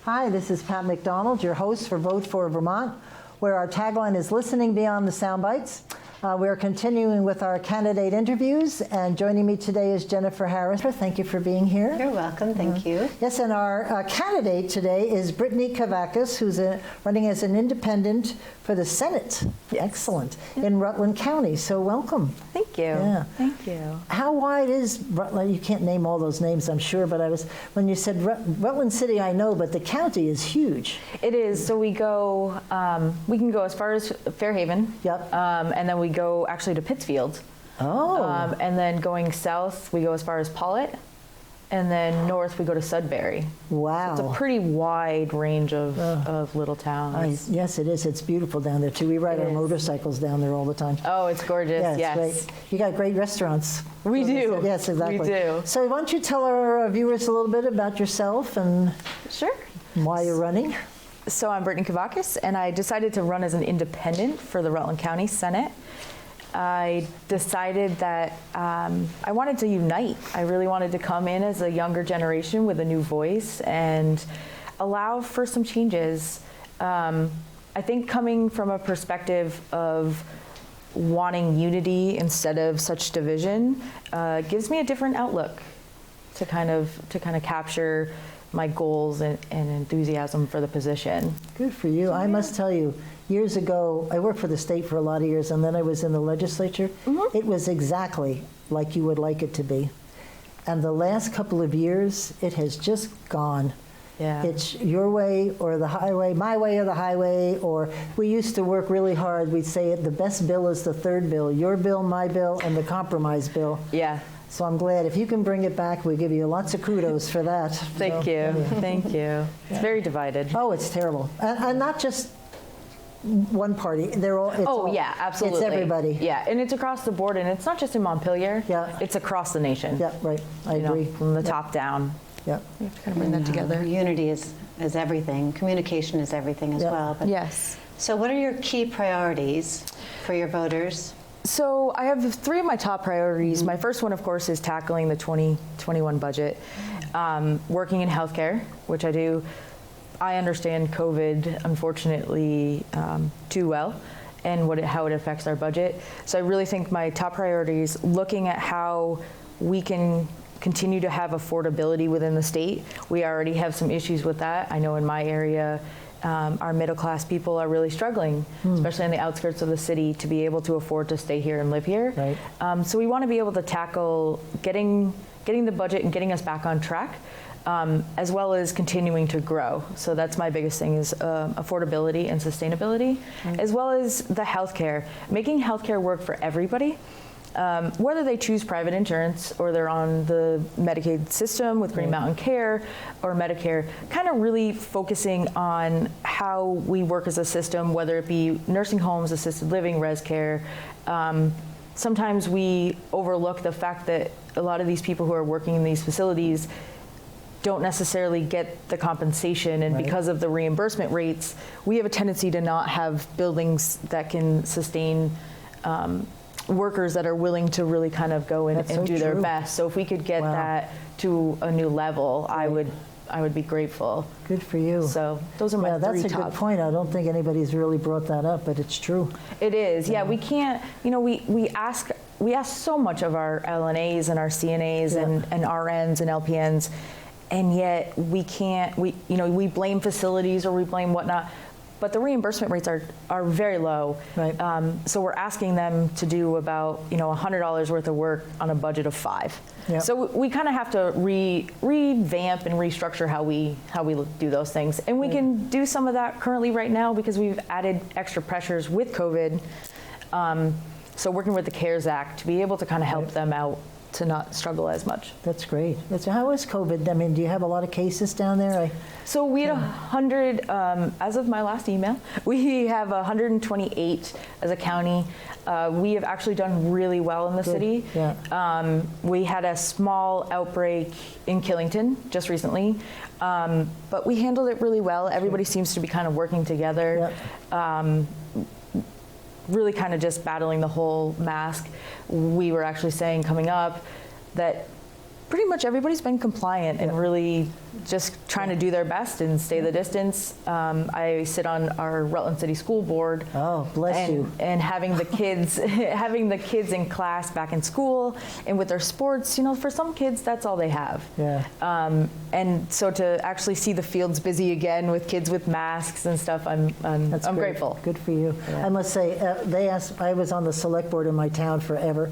Hi, this is Pat McDonald, your host for Vote for Vermont, where our tagline is listening beyond the sound bites. We're continuing with our candidate interviews, and joining me today is Jennifer Harris. Thank you for being here. You're welcome, thank you. Yes, and our candidate today is Brittany Cavacas, who's running as an independent for the Senate. Excellent. In Rutland County, so welcome. Thank you. Yeah. Thank you. How wide is Rutland? You can't name all those names, I'm sure, but when you said Rutland City, I know, but the county is huge. It is. So we go, we can go as far as Fairhaven. Yep. And then we go actually to Pittsfield. Oh. And then going south, we go as far as Paulet. And then north, we go to Sudbury. Wow. So it's a pretty wide range of little towns. Yes, it is. It's beautiful down there, too. We ride our motorcycles down there all the time. Oh, it's gorgeous. Yeah, it's yes. great. You got great restaurants. We do. Yes, exactly. We do. So why don't you tell our viewers a little bit about yourself and Sure. why you're running? So I'm Brittany Cavacas, and I decided to run as an independent for the Rutland County Senate. I decided that I wanted to unite. I really wanted to come in as a younger generation with a new voice and allow for some changes. I think coming from a perspective of wanting unity instead of such division gives me a different outlook to kind of capture my goals and enthusiasm for the position. Good for you. I must tell you, years ago, I worked for the state for a lot of years, and then I was in the legislature. Mm-hmm. It was exactly like you would like it to be. And the last couple of years, it has just gone. Yeah. It's your way or the highway, my way or the highway, or we used to work really hard. We'd say it, the best bill is the third bill, your bill, my bill, and the compromise bill. Yeah. So I'm glad if you can bring it back, we give you lots of kudos for that. Thank you. Thank you. It's very divided. Oh, it's terrible. And not just one party. They're all. Yeah, absolutely. It's everybody. Yeah, and it's across the board, and it's not just in Montpelier. Yeah. It's across the nation. Yeah, right. I agree. From the top down. Yeah. You have to kind of bring that together. Unity is everything. Communication is everything as well. But yes. So what are your key priorities for your voters? So I have three of my top priorities. My first one, of course, is tackling the 2021 budget. Working in healthcare, which I do. I understand COVID, unfortunately, too well, and how it affects our budget. So I really think my top priority is looking at how we can continue to have affordability within the state. We already have some issues with that. I know in my area, our middle class people are really struggling, especially on the outskirts of the city, to be able to afford to stay here and live here. Right. So we want to be able to tackle getting the budget and getting us back on track, as well as continuing to grow. So that's my biggest thing is affordability and sustainability, as well as the healthcare, making healthcare work for everybody. Whether they choose private insurance or they're on the Medicaid system with Green Mountain Care or Medicare, kind of really focusing on how we work as a system, whether it be nursing homes, assisted living, res care. Sometimes we overlook the fact that a lot of these people who are working in these facilities don't necessarily get the compensation, and because of the reimbursement rates, we have a tendency to not have buildings that can sustain workers that are willing to really kind of go in and do their best. So if we could get that to a new level, I would be grateful. Good for you. So those are my three top. That's a good point. I don't think anybody's really brought that up, but it's true. It is. Yeah, we can't, we ask so much of our LNAs and our CNAs and RNs and LPNs, and yet we can't, we blame facilities or we blame whatnot, but the reimbursement rates are very low. Right. So we're asking them to do about $100 worth of work on a budget of $5. Yep. So we kind of have to revamp and restructure how we do those things, and we can do some of that currently right now because we've added extra pressures with COVID. So working with the CARES Act to be able to kind of help them out to not struggle as much. That's great. How is COVID? I mean, do you have a lot of cases down there? So we had 100, as of my last email, we have 128 as a county. We have actually done really well in the city. Yeah. We had a small outbreak in Killington just recently, but we handled it really well. Everybody seems to be kind of working together. Yep. Really kind of just battling the whole mask. We were actually saying coming up that pretty much everybody's been compliant and really just trying to do their best and stay the distance. I sit on our Rutland City School Board. Oh, bless you. And having the kids, having the kids in class back in school and with their sports, for some kids that's all they have. Yeah. And so to actually see the fields busy again with kids with masks and stuff, I'm Great. grateful. Good for you. Yeah. I must say, I was on the select board in my town forever.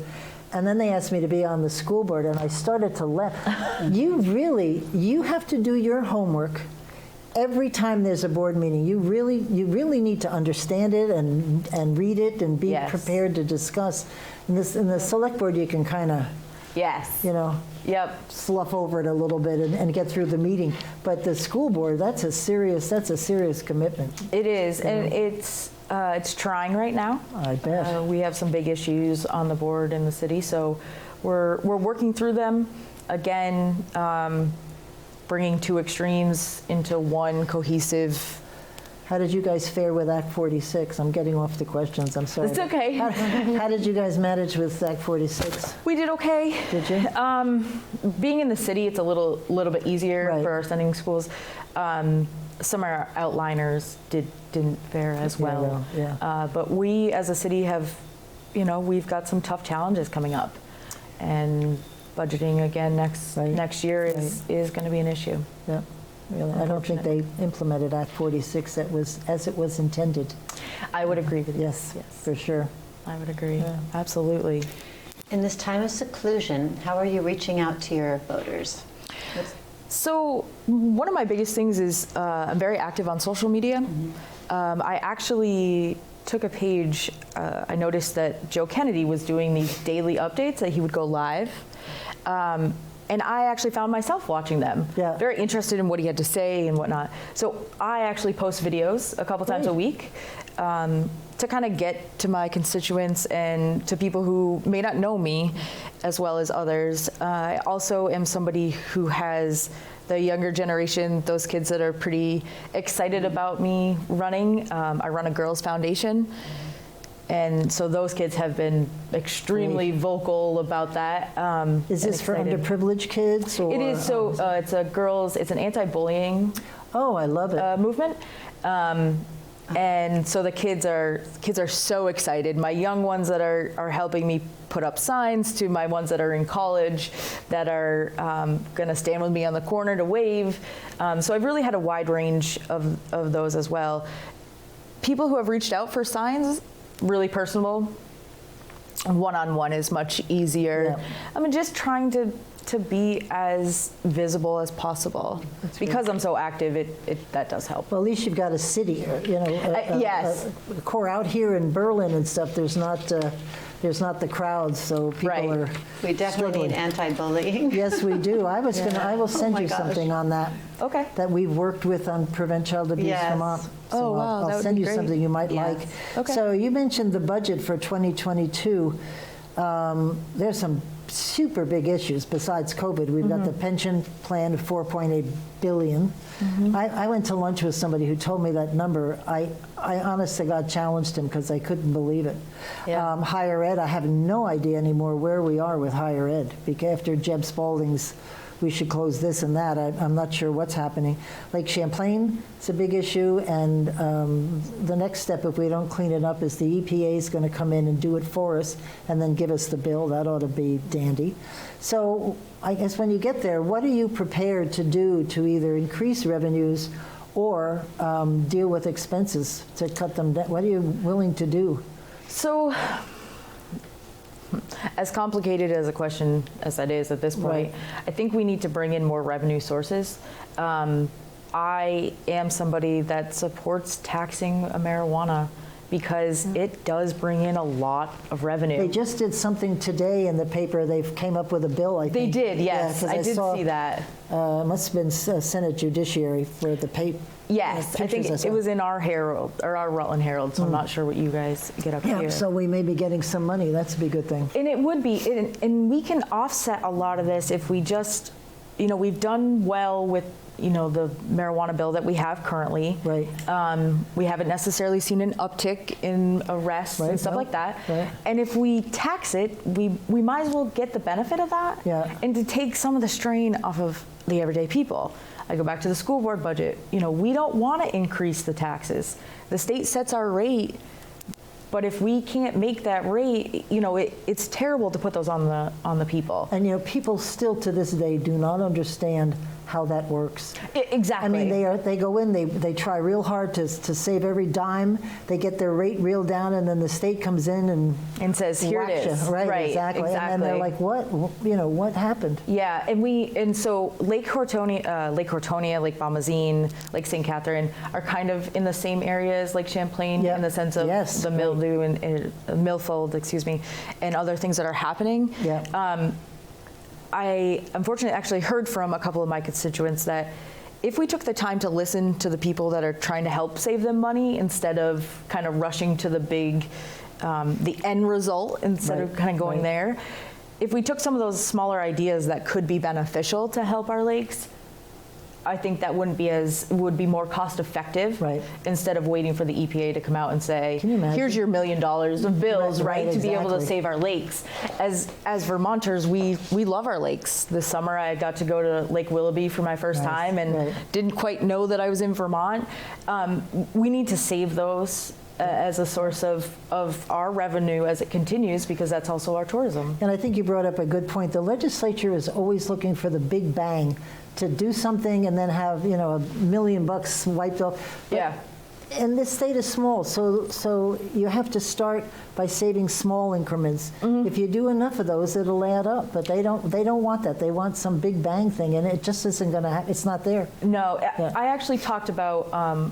And then they asked me to be on the school board, and I started to laugh. You have to do your homework every time there's a board meeting. You really need to understand it and read it and be prepared to discuss. In the select board, you can kind of, Yep. slough over it a little bit and get through the meeting. But the school board, that's a serious commitment. It is, and it's trying right now. I bet. We have some big issues on the board in the city, so we're working through them. Again, bringing two extremes into one cohesive. How did you guys fare with Act 46? I'm getting off the questions, I'm sorry. It's okay. How did you guys manage with Act 46? We did okay. Did you? Being in the city, it's a little bit easier Right. for our sending schools. Some of our outliners didn't fare as well. Yeah. But we as a city have, we've got some tough challenges coming up. And budgeting again next year is going to be an issue. Yeah. Really. I don't think they implemented Act 46 as it was intended. I would agree with you. Yes, for sure. I would agree. Yeah. Absolutely. In this time of seclusion, how are you reaching out to your voters? So one of my biggest things is I'm very active on social media. I actually took a page. I noticed that Joe Kennedy was doing these daily updates that he would go live. And I actually found myself watching them, very interested in what he had to say and whatnot. So I actually post videos a couple times a week to kind of get to my constituents and to people who may not know me as well as others. I also am somebody who has the younger generation, those kids that are pretty excited about me running. I run a girls' foundation. And so those kids have been extremely vocal about that. Is this for underprivileged kids? Or? It is. So it's an anti-bullying I love it. movement. And so the kids are so excited. My young ones that are helping me put up signs to my ones that are in college that are going to stand with me on the corner to wave. So I've really had a wide range of those as well. People who have reached out for signs, really personal. One-on-one is much easier. Yeah. I mean, just trying to be as visible as possible. Because I'm so active, that does help. Well, at least you've got a city, yes. a core out here in Berlin and stuff. There's not the crowds, so people are. We definitely need anti-bullying. Yes, we do. I will send you something on that. Okay. That we've worked with on Prevent Child Abuse Vermont. So wow, I'll send you something you might like. Okay. So you mentioned the budget for 2022. There's some super big issues besides COVID. We've got the pension plan of $4.8 billion. I went to lunch with somebody who told me that number. I honest to God challenged him because I couldn't believe it. Yeah. Higher ed, I have no idea anymore where we are with higher ed. Because after Jeb Spalding's we should close this and that. I'm not sure what's happening. Lake Champlain, it's a big issue, and the next step, if we don't clean it up, is the EPA is going to come in and do it for us and then give us the bill. That ought to be dandy. So I guess when you get there, what are you prepared to do to either increase revenues or deal with expenses to cut them down? What are you willing to do? So, as complicated as a question as that is at this point, I think we need to bring in more revenue sources. I am somebody that supports taxing marijuana because it does bring in a lot of revenue. They just did something today in the paper. They came up with a bill, I think. They did, yes. Yeah, I did see that. Must have been Senate Judiciary for the paper. Yes, I think it was in our Herald, or our Rutland Herald, so I'm not sure what you guys get up here. So we may be getting some money. That's a good thing. And it would be, and we can offset a lot of this if we just we've done well with, the marijuana bill that we have currently. Right. We haven't necessarily seen an uptick in arrests and stuff like that. Right. And if we tax it, we might as well get the benefit of that and to take some of the strain off of the everyday people. I go back to the school board budget. We don't want to increase the taxes. The state sets our rate, but if we can't make that rate, it's terrible to put those on the people. And people still to this day do not understand how that works. Exactly. I mean, they go in, they try real hard to save every dime. They get their rate reeled down, and then the state comes in and says, here it is. Right, exactly. And then they're like, what? What happened? Yeah, and so Lake Hortonia, Lake Bomazine, Lake St. Catherine are kind of in the same area as Lake Champlain in the sense of the mildew and milfold, and other things that are happening. Yeah. I unfortunately actually heard from a couple of my constituents that if we took the time to listen to the people that are trying to help save them money instead of kind of rushing to the big, the end result instead of kind of going there, if we took some of those smaller ideas that could be beneficial to help our lakes, I think that would be more cost effective instead of waiting for the EPA to come out and say, here's your $1 million of bills, to be able to save our lakes. As Vermonters, we love our lakes. This summer I got to go to Lake Willoughby for my first time and didn't quite know that I was in Vermont. We need to save those as a source of our revenue as it continues, because that's also our tourism. And I think you brought up a good point. The legislature is always looking for the big bang to do something and then have, $1 million wiped off. But, and this state is small, so you have to start by saving small increments. If you do enough of those, it'll add up. But they don't want that. They want some big bang thing, and it just isn't going to happen. It's not there. No, I actually talked about.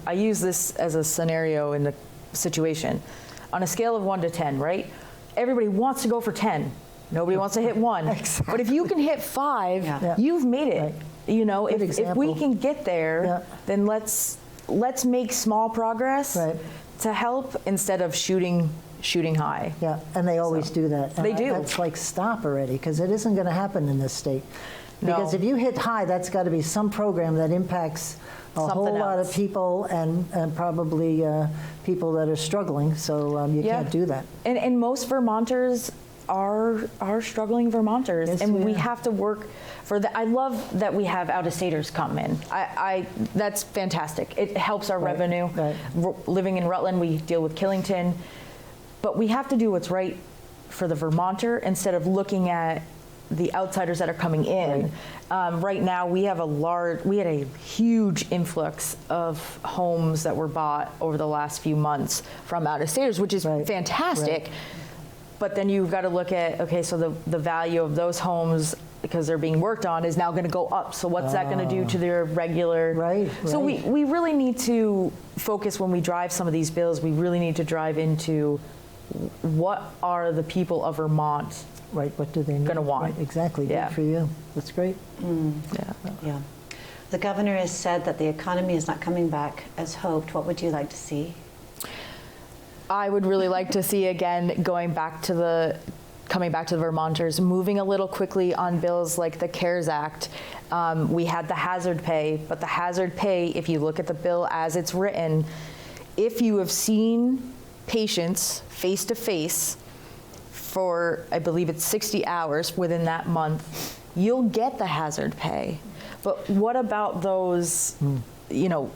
I use this as a scenario in the situation, on a scale of 1 to 10. Right? Everybody wants to go for 10. Nobody wants to hit 1. Exactly. But if you can hit 5, you've made it. If we can get there, then let's make small progress to help instead of shooting high. Yeah, and they always do that. And they do. It's like, stop already, because it isn't going to happen in this state. Because if you hit high, that's got to be some program that impacts a whole lot of people and probably people that are struggling. So you can't do that. And most Vermonters are struggling Vermonters, and we have to work for that. I love that we have out-of-staters come in. That's fantastic. It helps our revenue. Living in Rutland, we deal with Killington, but we have to do what's right for the Vermonter instead of looking at the outsiders that are coming in. Right now, we had a huge influx of homes that were bought over the last few months from out-of-staters, which is fantastic. But then you've got to look at, okay, so the value of those homes, because they're being worked on, is now going to go up. So what's that going to do to their regular? So we really need to focus when we drive some of these bills. We really need to drive into what are the people of Vermont what do they going to want? Exactly. Good for you. That's great. Yeah. The governor has said that the economy is not coming back as hoped. What would you like to see? I would really like to see, again, coming back to the Vermonters, moving a little quickly on bills like the CARES Act. We had the hazard pay, but the hazard pay, if you look at the bill as it's written, if you have seen patients face to face for, I believe it's 60 hours within that month, you'll get the hazard pay. But what about those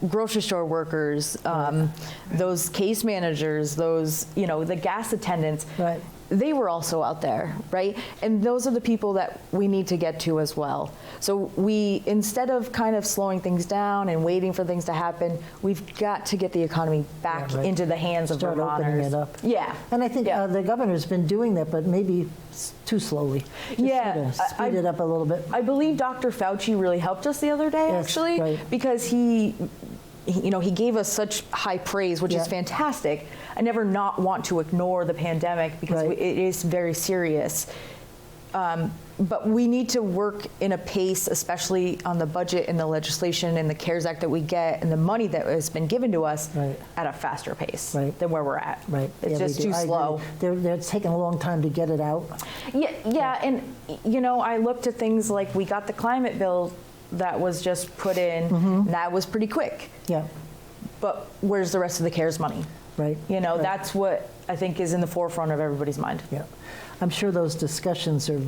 grocery store workers, those case managers, those, the gas attendants, they were also out there, right? And those are the people that we need to get to as well. So instead of kind of slowing things down and waiting for things to happen, we've got to get the economy back into the hands of Vermonters. Start opening it up. Yeah. And I think the governor's been doing that, but maybe too slowly. Speed it up a little bit. I believe Dr. Fauci really helped us the other day, actually, because he gave us such high praise, which is fantastic. I never not want to ignore the pandemic because it is very serious. But we need to work in a pace, especially on the budget and the legislation and the CARES Act that we get and the money that has been given to us at a faster pace than where we're at. Right. It's just too slow. They're taking a long time to get it out. Yeah, and you know, I looked at things like we got the climate bill that was just put in, and that was pretty quick. Yeah. But where's the rest of the CARES money? Right. You know, that's what I think is in the forefront of everybody's mind. Yeah. I'm sure those discussions are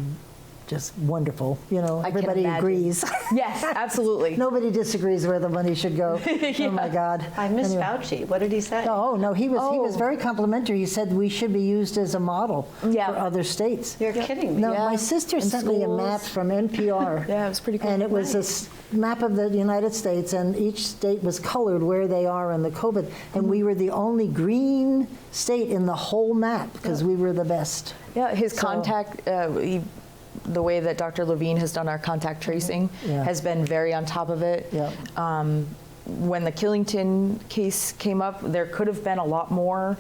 just wonderful. You know, everybody agrees. Yes, absolutely. Nobody disagrees where the money should go. Oh my God. I miss Fauci. What did he say? Oh no, he was very complimentary. He said we should be used as a model for other states. You're kidding me. No, my sister sent me a map from NPR. Yeah, it was pretty cool. And it was a map of the United States, and each state was colored where they are in the COVID. And we were the only green state in the whole map because we were the best. Yeah, his contact, the way that Dr. Levine has done our contact tracing has been very on top of it. Yeah. When the Killington case came up, there could have been a lot more.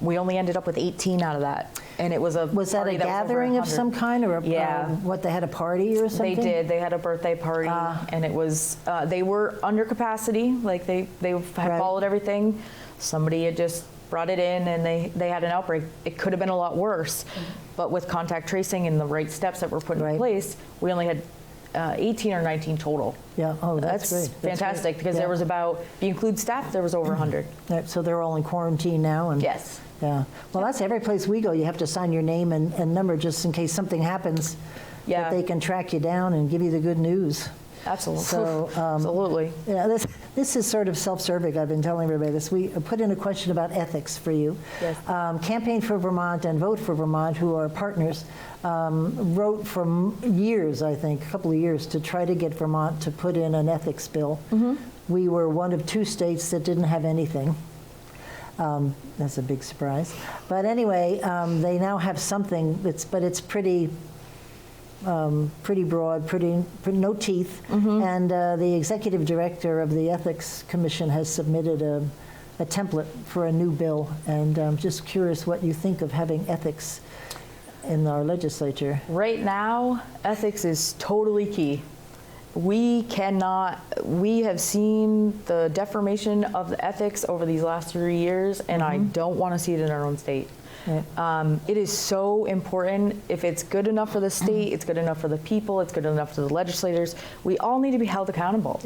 We only ended up with 18 out of that. And it was Was that a gathering of some kind, or what, they had a party or something? They did. They had a birthday party, and it was, they were under capacity, like they had followed everything. Somebody had just brought it in and they had an outbreak. It could have been a lot worse, but with contact tracing and the right steps that were put in place, we only had 18 or 19 total. Yeah, oh, that's great. Fantastic, because there was about, if you include staff, there was over 100. So they're all in quarantine now? And yes. Yeah, well, that's every place we go. You have to sign your name and number just in case something happens, that they can track you down and give you the good news. Absolutely. So, absolutely. Yeah, this is sort of self-serving. I've been telling everybody this. We put in a question about ethics for you. Yes. Campaign for Vermont and Vote for Vermont, who are partners, wrote for years, I think, a couple of years, to try to get Vermont to put in an ethics bill. We were one of 2 states that didn't have anything. That's a big surprise. But anyway, they now have something, but it's pretty broad, pretty no teeth. And the executive director of the Ethics Commission has submitted a template for a new bill. And I'm just curious what you think of having ethics in our legislature. Right now, ethics is totally key. We have seen the deformation of the ethics over these last 3 years, and I don't want to see it in our own state. Right. It is so important. If it's good enough for the state, it's good enough for the people, it's good enough for the legislators. We all need to be held accountable.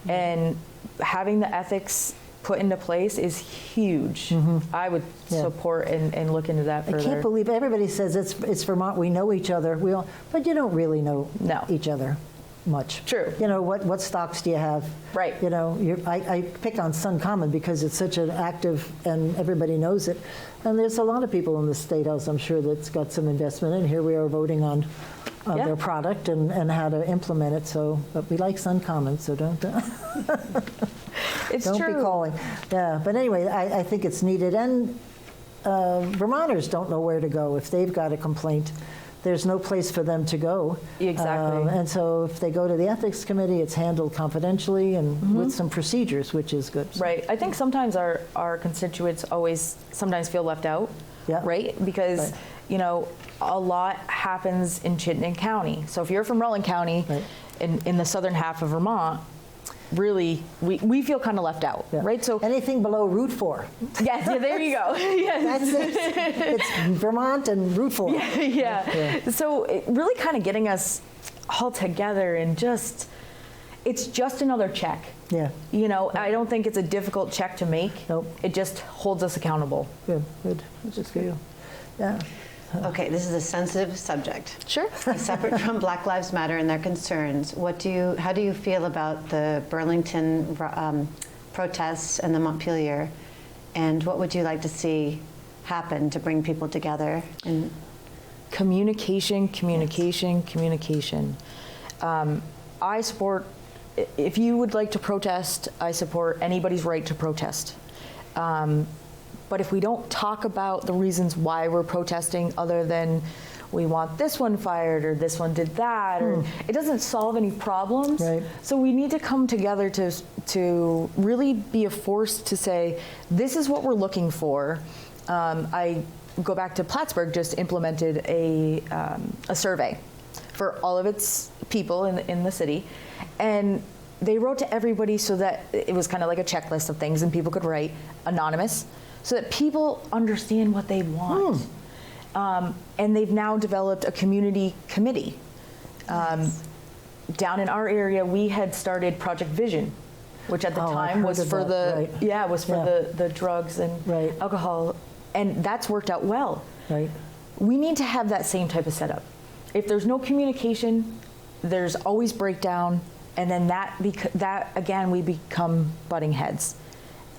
And having the ethics put into place is huge. I would support and look into that further. I can't believe everybody says it's Vermont, we know each other, but you don't really know each other much. True. You know, what stocks do you have? Right. You know, I pick on Sun Common because it's such an active, and everybody knows it. And there's a lot of people in the State House, I'm sure, that's got some investment in. Here we are voting on their product and how to implement it. So, but we like Sun Common, so don't it's don't true. be calling. Yeah, but anyway, I think it's needed. And Vermonters don't know where to go if they've got a complaint. There's no place for them to go. Exactly. And so if they go to the Ethics Committee, it's handled confidentially and with some procedures, which is good. Right. I think sometimes our constituents sometimes feel left out, right? Because, you know, a lot happens in Chittenden County. So if you're from Rutland County, in the southern half of Vermont, really, we feel kind of left out, right? So anything below Route 4. Yes, there you go. Yes. That's it. It's Vermont and Route 4. So it really kind of getting us all together and it's just another check. Yeah. You know, I don't think it's a difficult check to make. Nope. It just holds us accountable. Good. Which is good. Yeah. Okay, this is a sensitive subject. Sure. Separate from Black Lives Matter and their concerns, how do you feel about the Burlington protests and the Montpelier, and what would you like to see happen to bring people together? And Communication. I support, if you would like to protest, I support anybody's right to protest. But if we don't talk about the reasons why we're protesting, other than we want this one fired or this one did that, or it doesn't solve any problems. Right. So we need to come together to really be a force to say, this is what we're looking for. I go back to Plattsburgh, just implemented a survey for all of its people in the city, and they wrote to everybody so that it was kind of like a checklist of things, and people could write anonymous, so that people understand what they want. And they've now developed a community committee. Down in our area, we had started Project Vision, which at the time was for the drugs and alcohol, and that's worked out well. Right. We need to have that same type of setup. If there's no communication, there's always breakdown, and then that again, we become butting heads.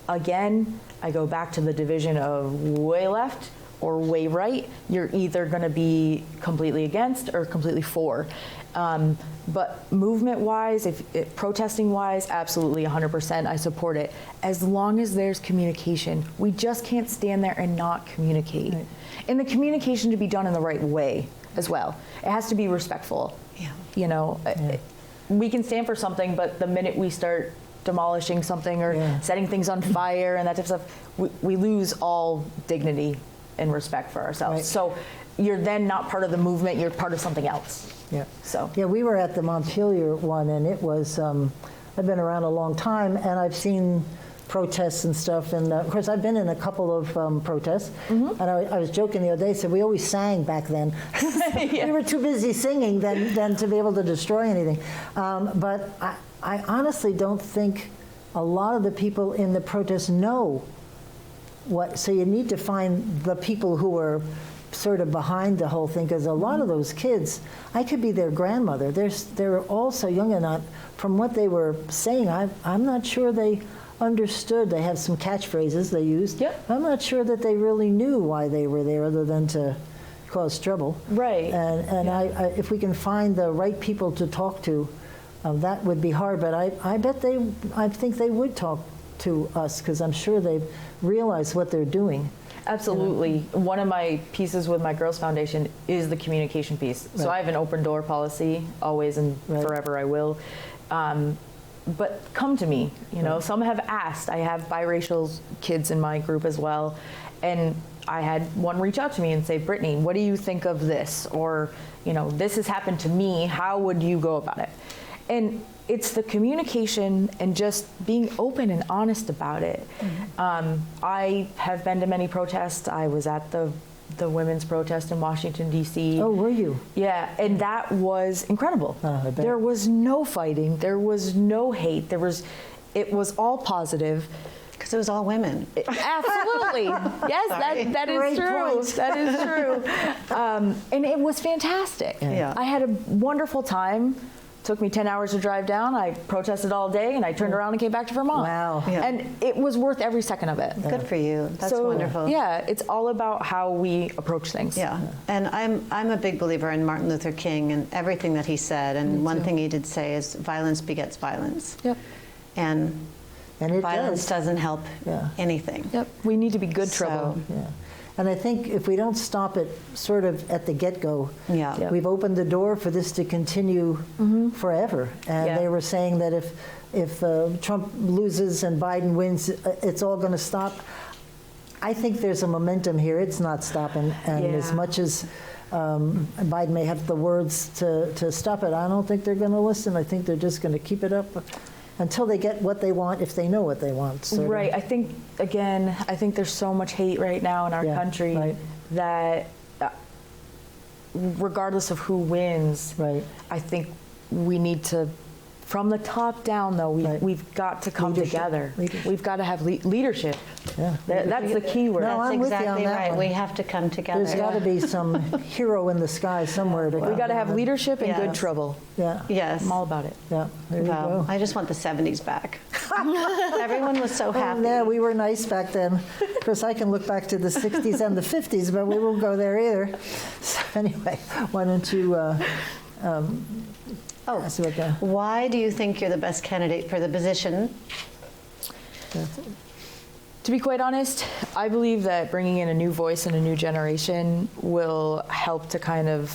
Again, I go back to the division of way left or way right. You're either going to be completely against or completely for. But movement-wise, protesting-wise, absolutely 100%, I support it. As long as there's communication. We just can't stand there and not communicate. Right. And the communication to be done in the right way as well. It has to be respectful. Yeah. You know, we can stand for something, but the minute we start demolishing something or setting things on fire and that type of stuff, we lose all dignity and respect for ourselves. Right. So you're then not part of the movement, you're part of something else. Yeah. So. Yeah, we were at the Montpelier one, and it was, I've been around a long time, and I've seen protests and stuff, and of course I've been in a couple of protests, and I was joking the other day, said we always sang back then. We were too busy singing than to be able to destroy anything. But I honestly don't think a lot of the people in the protests know what, so you need to find the people who are sort of behind the whole thing, because a lot of those kids, I could be their grandmother. They're all so young, and from what they were saying, I'm not sure they understood. They have some catchphrases they used. Yep. I'm not sure that they really knew why they were there, other than to cause trouble. Right. And I if we can find the right people to talk to, that would be hard. But I think they would talk to us, because I'm sure they realize what they're doing. Absolutely. One of my pieces with my Girls Foundation is the communication piece. Right. So I have an open door policy, always and forever I will. But come to me, you know. Some have asked. I have biracial kids in my group as well. And I had one reach out to me and say, Brittany, what do you think of this? Or, you know, this has happened to me. How would you go about it? And it's the communication and just being open and honest about it. I have been to many protests. I was at the women's protest in Washington, D.C. Oh, were you? Yeah, and that was incredible. There was no fighting. There was no hate. It was all positive. Because it was all women. Absolutely. Yes, that is true. Point. That is true. And it was fantastic. Yeah. I had a wonderful time. Took me 10 hours to drive down. I protested all day, and I turned around and came back to Vermont. Wow. Yeah. And it was worth every second of it. Good for you. That's wonderful. Yeah, it's all about how we approach things. Yeah. And I'm a big believer in Martin Luther King and everything that he said. And one thing he did say is violence begets violence. Yep. And violence doesn't help anything. Yep. We need to be good trouble. Yeah. And I think if we don't stop it sort of at the get-go, we've opened the door for this to continue forever. And they were saying that if Trump loses and Biden wins, it's all going to stop. I think there's a momentum here. It's not stopping. And as much as Biden may have the words to stop it, I don't think they're going to listen. I think they're just going to keep it up until they get what they want, if they know what they want. Right. I think there's so much hate right now in our country that regardless of who wins, I think we need to, from the top down, though, we've got to come together. We've got to have leadership. Yeah. That's the key word. No, that's exactly right. We have to come together. There's got to be some hero in the sky somewhere. We got to have leadership and good trouble. Yeah. Yes. I'm all about it. Yeah. There you go. I just want the 70s back. Everyone was so happy. Yeah, we were nice back then. Of course, I can look back to the 60s and the 50s, but we won't go there either. So anyway, why don't you... why do you think you're the best candidate for the position? To be quite honest, I believe that bringing in a new voice and a new generation will help to kind of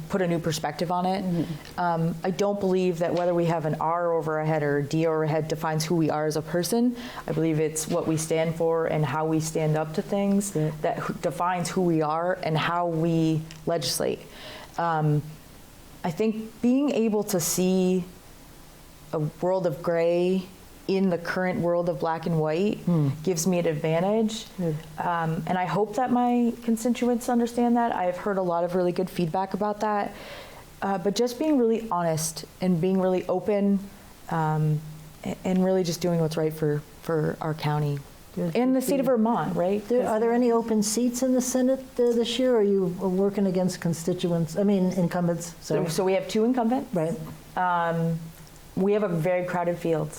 put a new perspective on it. I don't believe that whether we have an R over our head or a D over our head defines who we are as a person. I believe it's what we stand for and how we stand up to things that defines who we are and how we legislate. I think being able to see a world of gray in the current world of black and white gives me an advantage. And I hope that my constituents understand that. I've heard a lot of really good feedback about that. But just being really honest and being really open and really just doing what's right for our county and the state of Vermont, right? Are there any open seats in the Senate this year, or are you working against incumbents? Sorry. So we have 2 incumbents. Right. We have a very crowded field.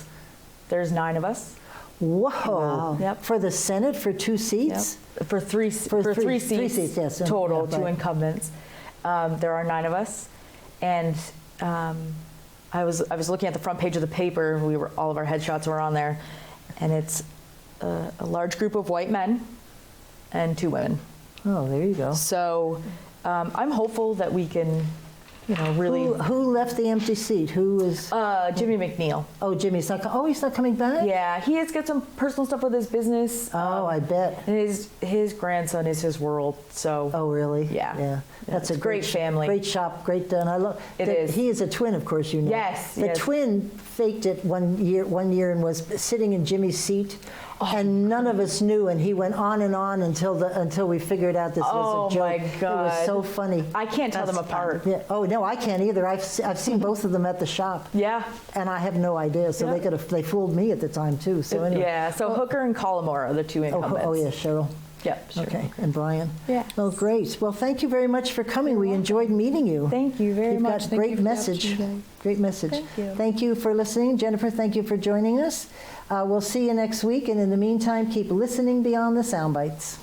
There's 9 of us. Whoa. Wow. Yep. For the Senate, for 2 seats? Yep. For three seats. 3 seats, yes. Total, Yeah, 2 right. incumbents. There are 9 of us. And I was looking at the front page of the paper. All of our headshots were on there. And it's a large group of white men and 2 women. Oh, there you go. So I'm hopeful that we can, really. Who left the empty seat? Who is? Jimmy McNeil. Oh, Jimmy's not. He's not coming back. Yeah, he has got some personal stuff with his business. Oh, I bet. And his grandson is his world. So. Oh, really? Yeah. Yeah. That's a great family. Great shop, great done. I love. It is. He is a twin, of course. Yes. The twin faked it one year and was sitting in Jimmy's seat. And none of us knew, and he went on and on until we figured out this was a joke. Oh my God! It was so funny. I can't tell them apart. Yeah. Oh no, I can't either. I've seen both of them at the shop. Yeah. And I have no idea. So they fooled me at the time too. So anyway. Yeah. So Hooker and Collimore are the 2 incumbents. Oh yeah, Cheryl. Yep. Sure. Okay, and Brian. Yeah. Well, great. Well, thank you very much for coming. We enjoyed meeting you. Thank you very You've much. got Thank great you for the message. opportunity. Great message. Thank you. Thank you for listening. Jennifer, thank you for joining us. We'll see you next week. And in the meantime, keep listening beyond the sound bites.